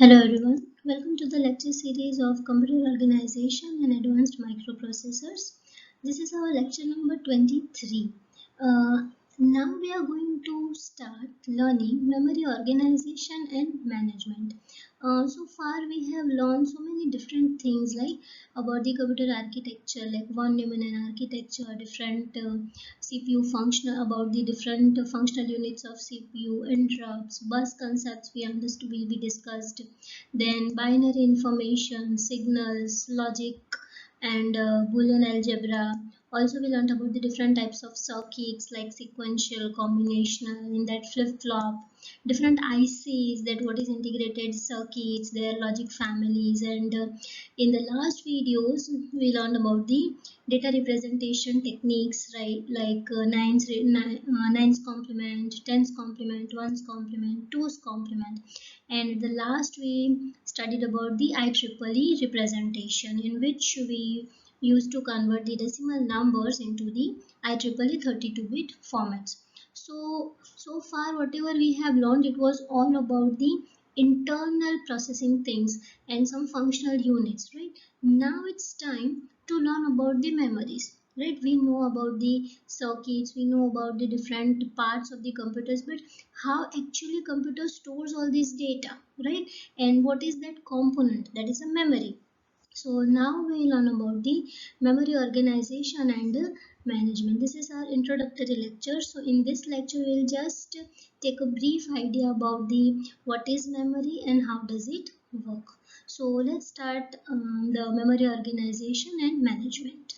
Hello everyone, welcome to the lecture series of Computer Organization and Advanced Microprocessors. This is our lecture number 23. Now we are going to start learning memory organization and management. So far we have learned so many different things like about the computer architecture, like von Neumann architecture, different CPU functional, about the different functional units of CPU, interrupts, bus concepts we understood will be discussed, then binary information, signals, logic, and Boolean algebra. Also, we learned about the different types of circuits like sequential, combinational, in that flip-flop, different ICs, that what is integrated circuits, their logic families, and in the last videos we learned about the data representation techniques, right? Like nines complement, tens complement, ones complement, twos complement, and the last we studied about the IEEE representation, in which we used to convert the decimal numbers into the IEEE 32-bit formats. So far whatever we have learned, it was all about the internal processing things and some functional units, right? Now it's time to learn about the memories, right? We know about the circuits, we know about the different parts of the computers, but how actually computer stores all this data, right? And what is that component? That is a memory. So now we learn about the memory organization and management. This is our introductory lecture. So in this lecture we will just take a brief idea about the what is memory and how does it work. So let's start the memory organization and management.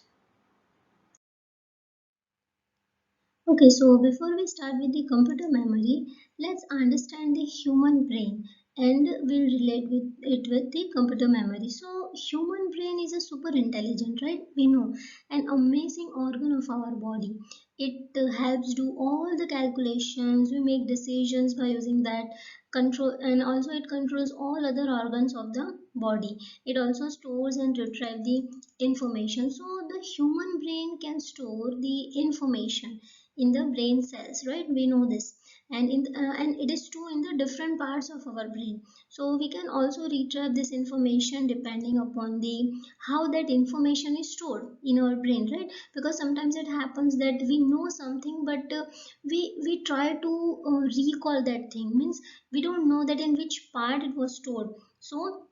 Okay, so before we start with the computer memory, let's understand the human brain and we'll relate with it with the computer memory. So human brain is a super intelligent, right? We know, an amazing organ of our body. It helps do all the calculations, we make decisions by using that control, and also it controls all other organs of the body. It also stores and retrieves the information. So the human brain can store the information in the brain cells, right? We know this, and and it is true in the different parts of our brain. So we can also retrieve this information depending upon the how that information is stored in our brain, right? Because sometimes it happens that we know something, but we try to recall that thing, means we don't know that in which part it was stored. So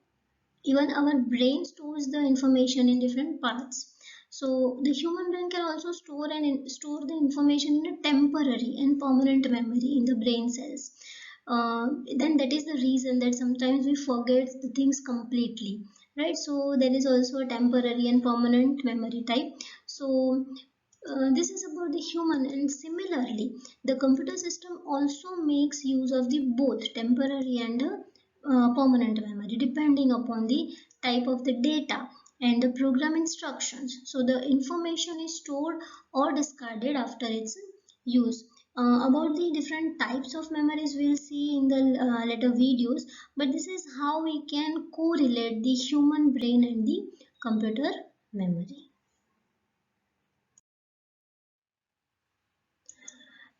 even our brain stores the information in different parts. So the human brain can also store and store the information in a temporary and permanent memory in the brain cells. Then that is the reason that sometimes we forget the things completely, right? So there is also a temporary and permanent memory type. So this is about the human, and similarly the computer system also makes use of the both temporary and permanent memory depending upon the type of the data and the program instructions. So the information is stored or discarded after its use. About the different types of memories we'll see in the later videos, but this is how we can correlate the human brain and the computer memory.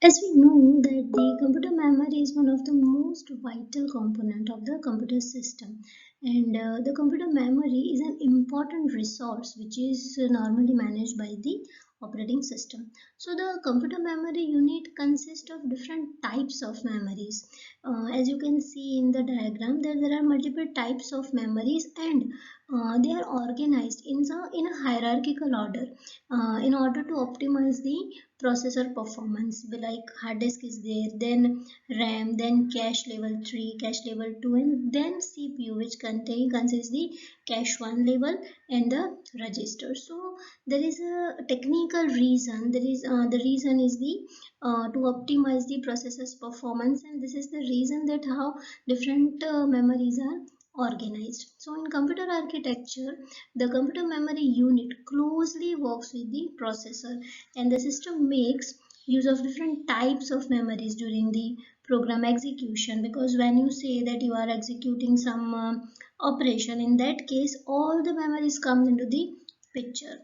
As we know that the computer memory is one of the most vital component of the computer system, and the computer memory is an important resource which is normally managed by the operating system. So the computer memory unit consists of different types of memories. As you can see in the diagram, that there are multiple types of memories, and they are organized in a hierarchical order in order to optimize the processor performance. Like hard disk is there, then RAM, then cache level 3, cache level 2, and then CPU, which contains the cache 1 level and the register. So there is a technical reason. There is the reason is the to optimize the processor's performance, and this is the reason that how different memories are organized. So in computer architecture, the computer memory unit closely works with the processor, and the system makes use of different types of memories during the program execution. Because when you say that you are executing some operation, in that case all the memories come into the picture.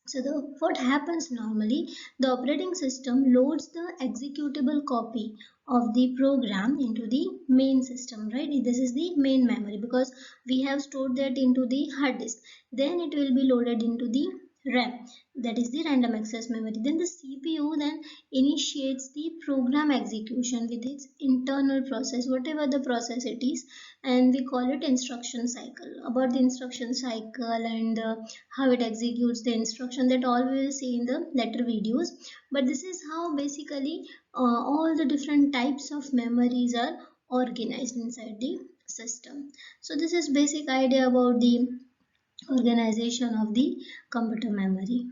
So what happens normally, the operating system loads the executable copy of the program into the main system, right? This is the main memory because we have stored that into the hard disk. Then it will be loaded into the RAM, that is the random access memory. Then the CPU then initiates the program execution with its internal process, whatever the process it is, and we call it instruction cycle. About the instruction cycle and how it executes the instruction, that all we will see in the later videos. But this is how basically all the different types of memories are organized inside the system. So this is basic idea about the organization of the computer memory.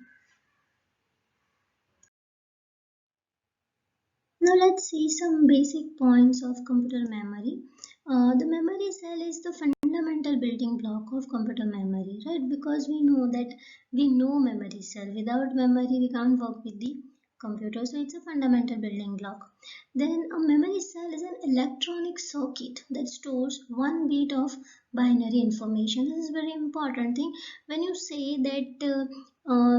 Now let's see some basic points of computer memory. The memory cell is the fundamental building block of computer memory, right? Because we know that we know memory cell. Without memory, we can't work with the computer. So it's a fundamental building block. Then a memory cell is an electronic circuit that stores one bit of binary information. This is very important thing. When you say that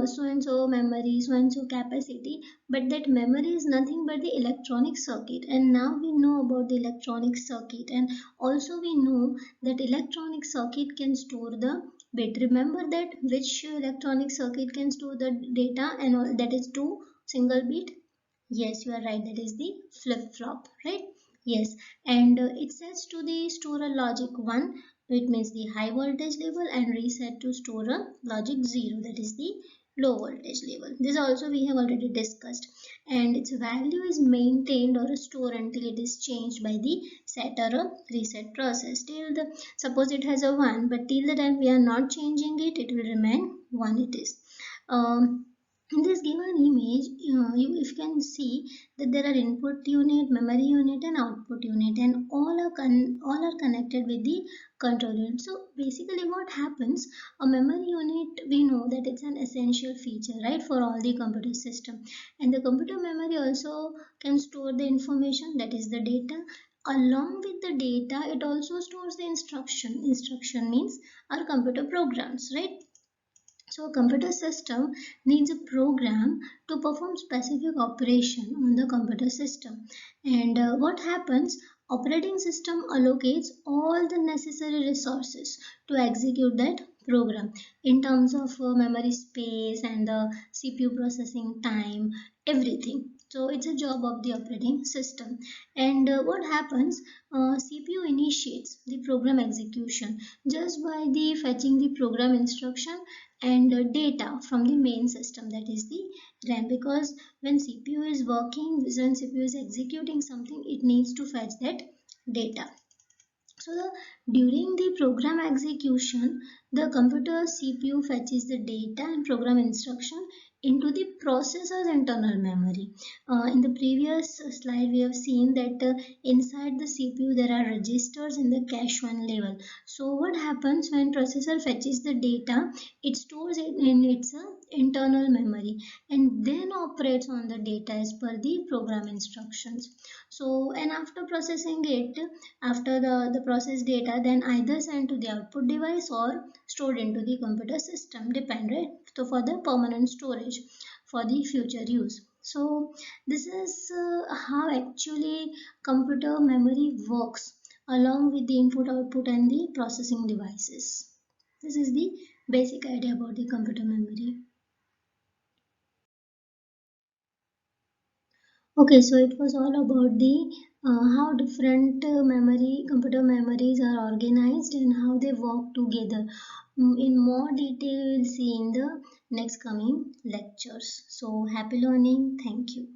so and so memory, so and so capacity, but that memory is nothing but the electronic circuit. And now we know about the electronic circuit, and also we know that electronic circuit can store the bit. Remember that which electronic circuit can store the data, and all, that is 2 single bit. Yes, you are right, that is the flip-flop, right? Yes, and it sets to the store a logic 1, it means the high voltage level, and reset to store a logic 0, that is the low voltage level. This also we have already discussed, and its value is maintained or stored until it is changed by the set or a reset process. Till the suppose it has a 1, but till the time we are not changing it, it will remain 1 it is. In this given image, you can see that there are input unit, memory unit, and output unit, and all are connected with the control unit. So basically, what happens? A memory unit, we know that it's an essential feature, right, for all the computer system. And the computer memory also can store the information, that is the data. Along with the data, it also stores the instruction. Instruction means our computer programs, right? So a computer system needs a program to perform specific operation on the computer system. And what happens? Operating system allocates all the necessary resources to execute that program in terms of memory space and the CPU processing time, everything. So it's a job of the operating system. And what happens? CPU initiates the program execution just by the fetching the program instruction and data from the main system, that is the RAM, because when CPU is working, when CPU is executing something, it needs to fetch that data. So during the program execution, the computer CPU fetches the data and program instruction into the processor's internal memory. In the previous slide, we have seen that inside the CPU there are registers in the cache 1 level. So what happens when processor fetches the data? It stores it in its internal memory and then operates on the data as per the program instructions. So, and after processing it, after the processed data, then either sent to the output device or stored into the computer system, depend, right? So for the permanent storage for the future use. So this is how actually computer memory works along with the input, output, and the processing devices. This is the basic idea about the computer memory. Okay, so it was all about the how different computer memories are organized and how they work together. In more detail, we'll see in the next coming lectures. So happy learning. Thank you.